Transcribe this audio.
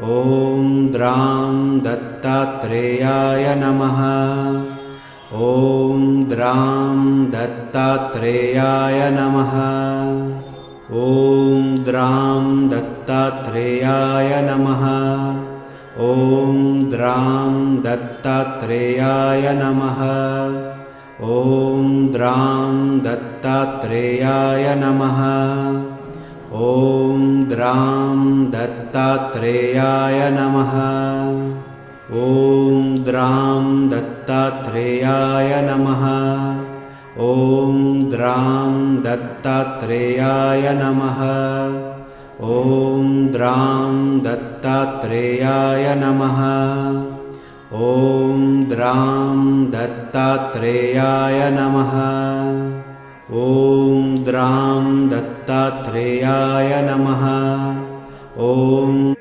ॐ द्रां दत्तात्रेयाय नमः। ॐ द्रां दत्तात्रेयाय नमः। ॐ द्रां दत्तात्रेयाय नमः। ॐ द्रां दत्तात्रेयाय नमः। ॐ द्रां दत्तात्रेयाय नमः। ॐ द्रां दत्तात्रेयाय नमः। ॐ द्रां दत्तात्रेयाय नमः। ॐ द्रां दत्तात्रेयाय नमः। ॐ द्रां दत्तात्रेयाय नमः। ॐ द्रां दत्तात्रेयाय नमः। ॐ द्रां दत्तात्रेयाय नमः। ॐ